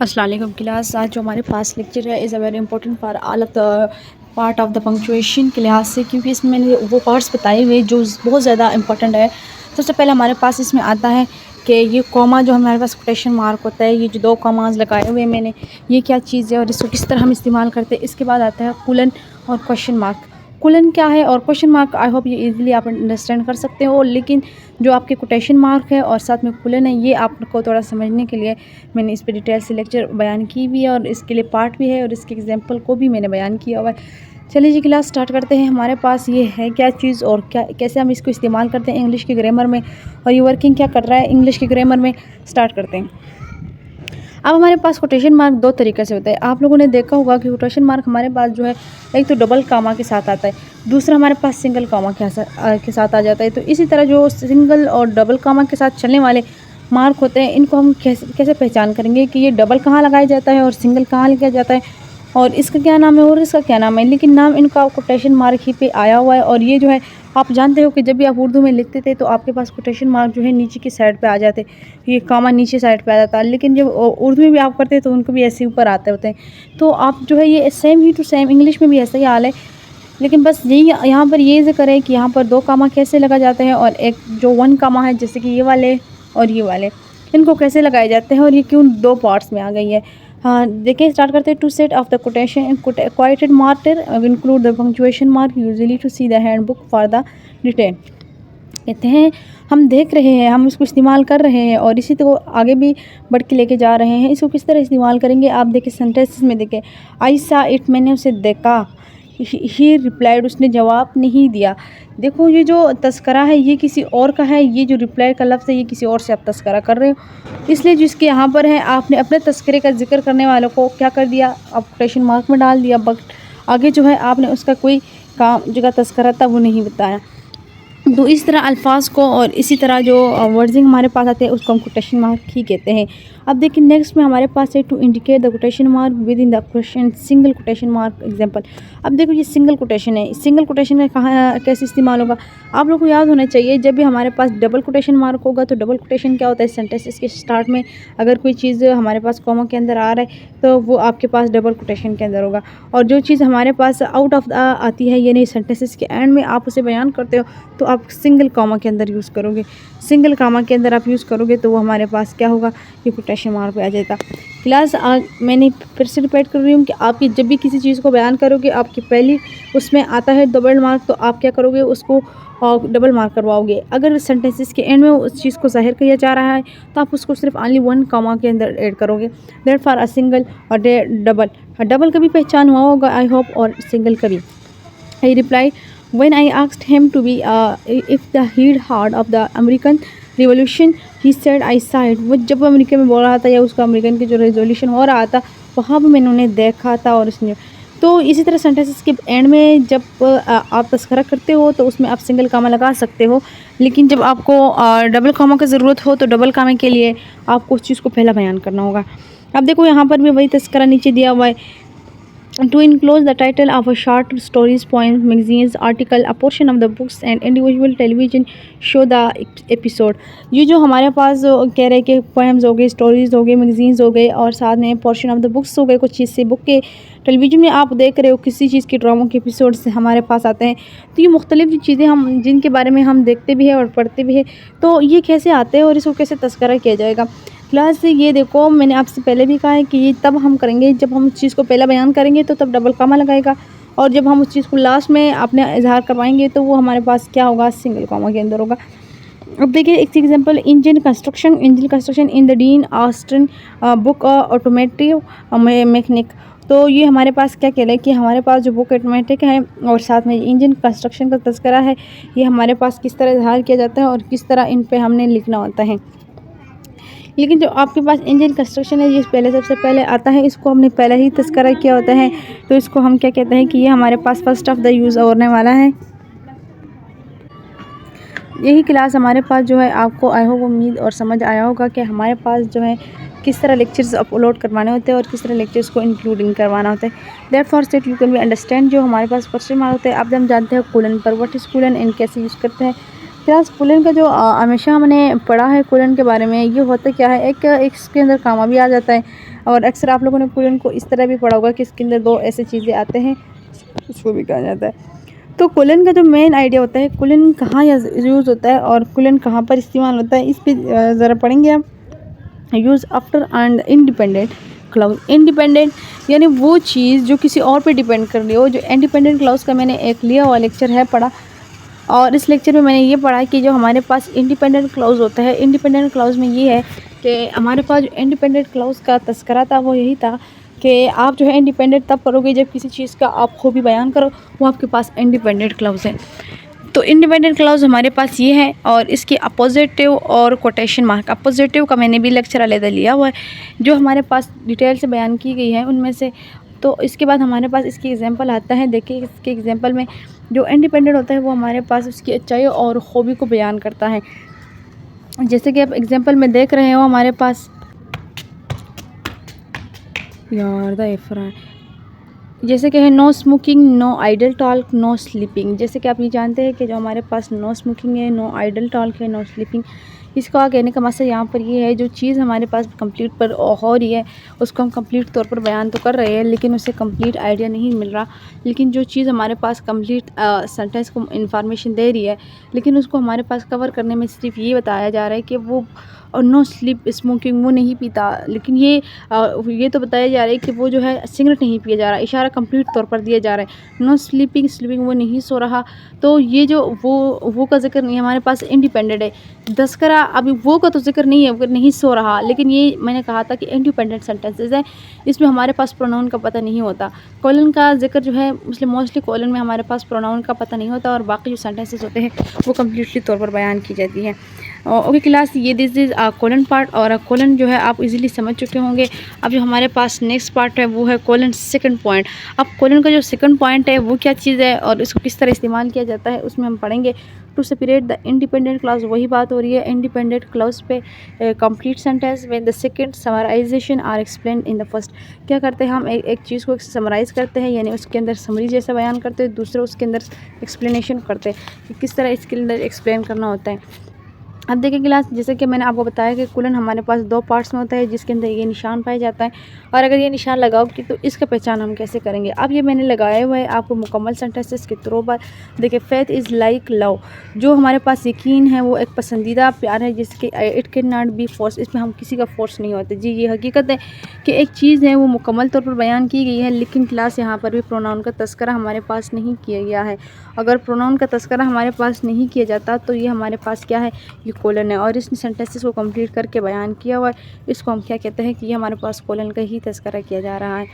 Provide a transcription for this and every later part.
अस्सलाम वालेकुम क्लास। आज जो हमारे पास लेक्चर है is a very important for all of the part of the punctuation के लिहाज से, क्योंकि इसमें मैंने वो पार्ट्स बताए हुए जो बहुत ज़्यादा इंपॉर्टेंट है। सबसे पहले हमारे पास इसमें आता है कि ये कॉमा जो हमारे पास कोटेशन मार्क होता है, ये जो दो कॉमाज लगाए हुए मैंने, ये क्या चीज़ है और इसको किस तरह हम इस्तेमाल करते हैं। इसके बाद आता है कोलन और क्वेश्चन मार्क। कोलन क्या है और क्वेश्चन मार्क आई होप ये इजीली आप अंडरस्टैंड कर सकते हो, लेकिन जो आपके कोटेशन मार्क है और साथ में कोलन है, ये आपको थोड़ा समझने के लिए मैंने इस पर डिटेल से लेक्चर बयान की भी है और इसके लिए पार्ट भी है और इसके एग्जांपल को भी मैंने बयान किया हुआ है। चलिए जी क्लास स्टार्ट करते हैं। हमारे पास ये है क्या चीज़ और क्या कैसे हम इसको इस्तेमाल करते हैं इंग्लिश की ग्रामर में, और ये वर्किंग क्या कर रहा है इंग्लिश की ग्रामर में। स्टार्ट करते हैं। अब हमारे पास कोटेशन मार्क दो तरीके से होता है। आप लोगों ने देखा होगा कि कोटेशन मार्क हमारे पास जो है एक तो डबल कामा के साथ आता है, दूसरा हमारे पास सिंगल कामा के साथ आ जाता है। तो इसी तरह जो सिंगल और डबल कामा के साथ चलने वाले मार्क होते हैं, इनको हम कैसे पहचान करेंगे कि ये डबल कहाँ लगाया जाता है और सिंगल कहाँ लगाया जाता है और इसका क्या नाम है और इसका क्या नाम है। लेकिन नाम इनका कोटेशन मार्क ही पे आया हुआ है। और ये जो है आप जानते हो कि जब भी आप उर्दू में लिखते थे तो आपके पास कोटेशन मार्क जो है नीचे की साइड पे आ जाते, ये कामा नीचे साइड पे आ जाता। लेकिन जब उर्दू में भी आप करते तो उनको भी ऐसे ऊपर आते होते हैं। तो आप जो है ये सेम ही टू सेम इंग्लिश में भी ऐसा ही हाल है। लेकिन बस यही यहाँ पर ये ज़िक्र है कि यहाँ पर दो कामा कैसे लगा जाते हैं और एक जो वन कामा है जैसे कि ये वाले और ये वाले, इनको कैसे लगाए जाते हैं और ये क्यों दो पार्ट्स में आ गई है। हाँ देखिए स्टार्ट करते हैं। To set off the quotation quoted marker include the punctuation mark usually to see the handbook for the detail. कहते हैं हम देख रहे हैं, हम इसको इस्तेमाल कर रहे हैं और इसी को आगे भी बढ़ के लेके जा रहे हैं। इसको किस तरह इस्तेमाल करेंगे आप देखिए सेंटेंसेस में। देखिए आई सा इट, मैंने उसे देखा। ही रिप्लाइड, उसने जवाब नहीं दिया। देखो ये जो तस्करा है ये किसी और का है, ये जो रिप्लाई का लफ्ज़ है ये किसी और से आप तस्करा कर रहे हो। इसलिए जिसके यहाँ पर है आपने अपने तस्करे का जिक्र करने वालों को क्या कर दिया, आप कोटेशन मार्क में डाल दिया, बट आगे जो है आपने उसका कोई काम जो का तस्करा था वो नहीं बताया। तो इस तरह अल्फाज को और इसी तरह जो वर्डिंग हमारे पास आते हैं उसको हम कोटेशन मार्क ही कहते हैं। अब देखिए नेक्स्ट में हमारे पास है to indicate the quotation mark within the question single quotation mark example. अब देखो ये सिंगल कोटेशन है, सिंगल कोटेशन में कहाँ कैसे इस्तेमाल होगा आप लोग को याद होना चाहिए। जब भी हमारे पास डबल कोटेशन मार्क होगा तो डबल कोटेशन क्या होता है, सेंटेंसेस के स्टार्ट में अगर कोई चीज़ हमारे पास कॉमा के अंदर आ रहा है तो वो आपके पास डबल कोटेशन के अंदर होगा, और जो चीज़ हमारे पास आउट ऑफ आती है यानी सेंटेंसेस के एंड में आप उसे बयान करते हो तो आप सिंगल कामा के अंदर यूज़ करोगे। सिंगल कामा के अंदर आप यूज़ करोगे तो वो हमारे पास क्या होगा, ये कोटेशन मार्क पे आ जाएगा। क्लास मैंने फिर से रिपीट कर रही हूँ कि आप जब भी किसी चीज़ को बयान करोगे आपकी पहली उसमें आता है डबल मार्क, तो आप क्या करोगे उसको डबल मार्क करवाओगे। अगर सेंटेंसेस के एंड में उस चीज़ को ज़ाहिर किया जा रहा है तो आप उसको सिर्फ ओनली वन कामा के अंदर ऐड करोगे। दैट फॉर अ सिंगल और डबल। डबल का भी पहचान हुआ होगा आई होप, और सिंगल का भी। I reply when I asked him to be if the he'd heard of the American Revolution, he said I saw it। वो जब अमेरिका में बोल रहा था या उसका अमेरिकन की जो रेजोल्यूशन हो रहा था वहाँ पर मैंने उन्हें देखा था। और उसने तो इसी तरह सेंटेंसेस के एंड में जब आप तस्करा करते हो तो उसमें आप सिंगल कामा लगा सकते हो, लेकिन जब आपको डबल कामा की ज़रूरत हो तो डबल कामे के लिए आपको उस चीज़ को पहला बयान करना होगा। अब देखो यहाँ पर भी वही तस्करा नीचे दिया हुआ है। To enclose the title of a short stories, poems, magazines, article, a portion of the books and individual television show the episode। ये जो हमारे पास कह रहे हैं कि पोएम्स हो गए, स्टोरीज़ हो गए, मैगजीन्स हो गए और साथ में पोर्शन ऑफ द बुक्स हो गए, कुछ चीज़ से बुक के टेलीविज़न में आप देख रहे हो किसी चीज़ के ड्रामों के एपिसोड से हमारे पास आते हैं। तो ये मुख्तलिफ चीज़ें हम जिनके बारे में हम देखते भी हैं और पढ़ते भी हैं, तो ये कैसे आते हैं और इसको कैसे तस्करा किया जाएगा। क्लास से ये देखो मैंने आपसे पहले भी कहा है कि ये तब हम करेंगे जब हम उस चीज़ को पहला बयान करेंगे तो तब डबल कामा लगाएगा, और जब हम उस चीज़ को लास्ट में अपने इजहार करवाएंगे तो वो हमारे पास क्या होगा, सिंगल कामा के अंदर होगा। अब देखिए एक example, engine construction in the Dean Austen book automotive mechanic. तो ये हमारे पास क्या कह रहा है कि हमारे पास जो बुक ऑटोमेटिक है और साथ में इंजन कंस्ट्रक्शन का तस्करा है, ये हमारे पास किस तरह इजहार किया जाता है और किस तरह इन पर हमने लिखना होता है। लेकिन जो आपके पास इंजन कंस्ट्रक्शन है ये पहले सबसे पहले आता है, इसको हमने पहले ही तस्करा किया होता है, तो इसको हम क्या कहते हैं कि ये हमारे पास फर्स्ट ऑफ द यूज़ होने वाला है। यही क्लास हमारे पास जो है आपको आई होप उम्मीद और समझ आया होगा कि हमारे पास जो है किस तरह लेक्चर्स अपलोड करवाने होते हैं और किस तरह लेक्चर्स को इंक्लूडिंग करवाना होता है। That for set you can be understand. जो हमारे पास क्वेश्चन मार्क होते हैं अब हम जानते हैं कोलन पर, व्हाट इज़ कोलन एंड कैसे यूज़ करते हैं। क्लास कोलन का जो हमेशा हमने पढ़ा है कोलन के बारे में, ये होता क्या है, एक एक इसके अंदर कामा भी आ जाता है, और अक्सर आप लोगों ने कोलन को इस तरह भी पढ़ा होगा कि इसके अंदर दो ऐसी चीज़ें आते हैं, इसको भी कहा जाता है। तो कोलन का जो मेन आइडिया होता है, कोलन कहाँ यूज़ होता है और कोलन कहाँ पर इस्तेमाल होता है, इस पर ज़रा पढ़ेंगे हम। Use after and independent clause. Independent यानी वो चीज़ जो किसी और पे डिपेंड कर रही हो। जो इंडिपेंडेंट क्लाउज का मैंने एक लिया हुआ लेक्चर है पढ़ा, और इस लेक्चर में मैंने ये पढ़ा कि जो हमारे पास इंडिपेंडेंट क्लाउज होता है, इंडिपेंडेंट क्लाउज में ये है कि हमारे पास जो इंडिपेंडेंट क्लाउज का तस्करा था वो यही था कि आप जो है इंडिपेंडेंट तब करोगे जब किसी चीज़ का आप खूबी बयान करो, वो आपके पास इंडिपेंडेंट क्लाउज है। तो इंडिपेंडेंट क्लाउज हमारे पास ये है, और इसकी अपोजिटिव और कोटेशन मार्क। अपोजिटिव का मैंने भी लेक्चर अलग लिया हुआ है, जो हमारे पास डिटेल से बयान की गई है उनमें से। तो इसके बाद हमारे पास इसकी एग्जांपल आता है। देखिए इसके एग्जांपल में जो इंडिपेंडेंट होता है वो हमारे पास उसकी अच्छाई और खूबी को बयान करता है। जैसे कि आप एग्जांपल में देख रहे हो, हमारे पास जैसे कि है no smoking, no idle talk, no sleeping. जैसे कि आप ये जानते हैं कि जो हमारे पास नो स्मोकिंग है, नो आइडल टॉक है, नो स्लीपिंग, इसका कहने का मकसद यहाँ पर ये है, जो चीज़ हमारे पास कंप्लीट पर हो रही है उसको हम कंप्लीट तौर पर बयान तो कर रहे हैं, लेकिन उसे कंप्लीट आइडिया नहीं मिल रहा। लेकिन जो चीज़ हमारे पास कंप्लीट सेंटेंस को इंफॉर्मेशन दे रही है, लेकिन उसको हमारे पास कवर करने में सिर्फ ये बताया जा रहा है कि वो और नो स्लीप स्मोकिंग, वो नहीं पीता, लेकिन ये तो बताया जा रहा है कि वो जो है सिगरेट नहीं पिया जा रहा, इशारा कंप्लीट तौर पर दिया जा रहा है। नो स्लीपिंग, स्लीपिंग वो नहीं सो रहा। तो ये जो वो का जिक्र नहीं, हमारे पास इंडिपेंडेंट है। तस्करा अभी वो का तो जिक्र नहीं है, वो नहीं सो रहा, लेकिन ये मैंने कहा था कि इंडिपेंडेंट सेंटेंसेस है, इसमें हमारे पास प्रोनाउन का पता नहीं होता। कॉलन का जिक्र जो है मोस्टली कॉलन में हमारे पास प्रोनाउन का पता नहीं होता, और बाकी जो सेंटेंसेस होते हैं वो कम्प्लीटली तौर पर बयान की जाती है। ओके क्लास, ये दिस इज़ कोलन पार्ट, और कोलन जो है आप इजीली समझ चुके होंगे। अब जो हमारे पास नेक्स्ट पार्ट है वो है कोलन सेकंड पॉइंट। अब कोलन का जो सेकंड पॉइंट है वो क्या चीज़ है और इसको किस तरह इस्तेमाल किया जाता है उसमें हम पढ़ेंगे। To separate the independent clause, वही बात हो रही है इंडिपेंडेंट क्लाउज पे। कंप्लीट सेंटेंस में the second summarization are explain in the first. क्या करते हैं हम, एक चीज़ को समराइज़ करते हैं, यानी उसके अंदर समरी जैसा बयान करते हैं, दूसरे उसके अंदर एक्सप्लेनेशन करते हैं कि किस तरह इसके अंदर एक्सप्लेन करना होता है। अब देखिए क्लास, जैसे कि मैंने आपको बताया कि कोलन हमारे पास दो पार्ट्स में होता है, जिसके अंदर ये निशान पाया जाता है, और अगर ये निशान लगाओगे तो इसका पहचान हम कैसे करेंगे। अब ये मैंने लगाया हुआ है आपको मुकम्मल सेंटेंसेस के थ्रू पर। देखिए फेथ इज़ लाइक लव, जो हमारे पास यकीन है वो एक पसंदीदा प्यार है, जिसके it can not be force, इसमें हम किसी का फोर्स नहीं होते। जी ये हकीकत है कि एक चीज़ है वो मुकम्मल तौर पर बयान की गई है, लेकिन क्लास यहाँ पर भी प्रोनाउन का तस्करा हमारे पास नहीं किया गया है। अगर प्रोनाउन का तस्करा हमारे पास नहीं किया जाता तो ये हमारे पास क्या है, ये कोलन है, और इसने सेंटेंसेस को कंप्लीट करके बयान किया हुआ है। इसको हम क्या कहते हैं कि ये हमारे पास कोलन का ही तस्करा किया जा रहा है।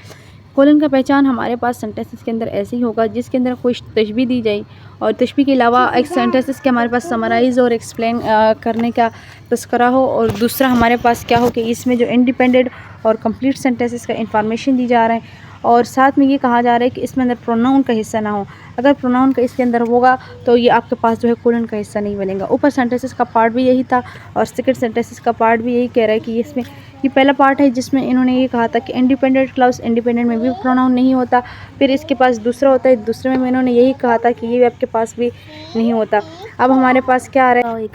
कोलन का पहचान हमारे पास सेंटेंसेस के अंदर ऐसे ही होगा जिसके अंदर कोई तशबीह दी जाए, और तशबीह के अलावा एक सेंटेंसेस के हमारे पास समराइज़ और एक्सप्लेन करने का तस्करा हो, और दूसरा हमारे पास क्या हो कि इसमें जो इंडिपेंडेंट और कंप्लीट सेंटेंसेस का इंफॉर्मेशन दी जा रहा है, और साथ में ये कहा जा रहा है कि इसमें अंदर प्रोनाउन का हिस्सा ना हो। अगर प्रोनाउन का इसके अंदर होगा तो ये आपके पास जो है कोलन का हिस्सा नहीं बनेगा। ऊपर सेंटेंसेस का पार्ट भी यही था, और सेकंड सेंटेंसेस का पार्ट भी यही कह रहा है कि इसमें ये पहला पार्ट है जिसमें इन्होंने ये कहा था कि इंडिपेंडेंट क्लाउज, इंडिपेंडेंट में भी प्रोनाउन नहीं होता। फिर इसके पास दूसरा होता है, दूसरे में इन्होंने यही कहा था कि ये आपके पास भी नहीं होता। अब हमारे पास क्या आ रहा है,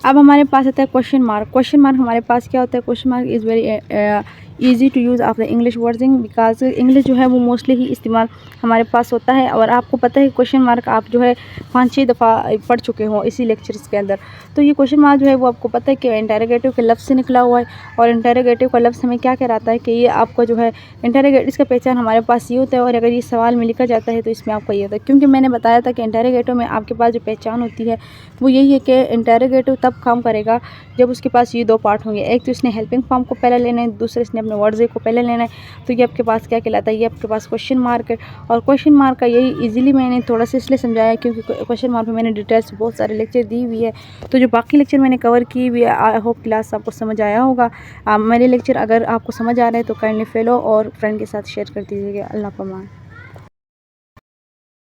अब हमारे पास आता है क्वेश्चन मार्क। क्वेश्चन मार्क हमारे पास क्या होता है, question mark is very easy to use of the English wording, because English जो है वो मोस्टली ही इस्तेमाल हमारे पास होता है, और आपको पता है क्वेश्चन मार्क आप जो है 5-6 दफ़ा पढ़ चुके हो इसी लेक्चर्स के अंदर। तो ये क्वेश्चन मार्क जो है वो आपको पता है कि इंटरोगेटिव के लफ्ज़ से निकला हुआ है, और इंटरोगेटिव का लफ्ज़ हमें क्या कहलाता है कि ये आपका जो है इंटरोगेटिव, इसका पहचान हमारे पास ये होता है, और अगर ये सवाल में लिखा जाता है तो इसमें आपको ये होता है, क्योंकि मैंने बताया था कि इंटरोगेटिव में आपके पास जो पहचान होती है वो यही है कि इंटरोगेटिव तब काम करेगा जब उसके पास ये दो पार्ट होंगे। एक तो इसने हेल्पिंग फॉर्म को पहले लेना है, दूसरे इसने अपने वर्ड्स को पहले लेना है। तो ये आपके पास क्या कहलाता है, ये आपके पास क्वेश्चन मार्क है। और क्वेश्चन मार्क का यही इजीली मैंने थोड़ा सा इसलिए समझाया क्योंकि क्वेश्चन मार्क में मैंने डिटेल्स बहुत सारे लेक्चर दी हुई है, तो जो बाकी लेक्चर मैंने कवर की हुई है, आई होप क्लास आपको समझ आया होगा। मेरे लेक्चर अगर आपको समझ आ रहे हैं तो काइंडली फॉलो और फ्रेंड के साथ शेयर कर दीजिएगा। अल्लाह पमान।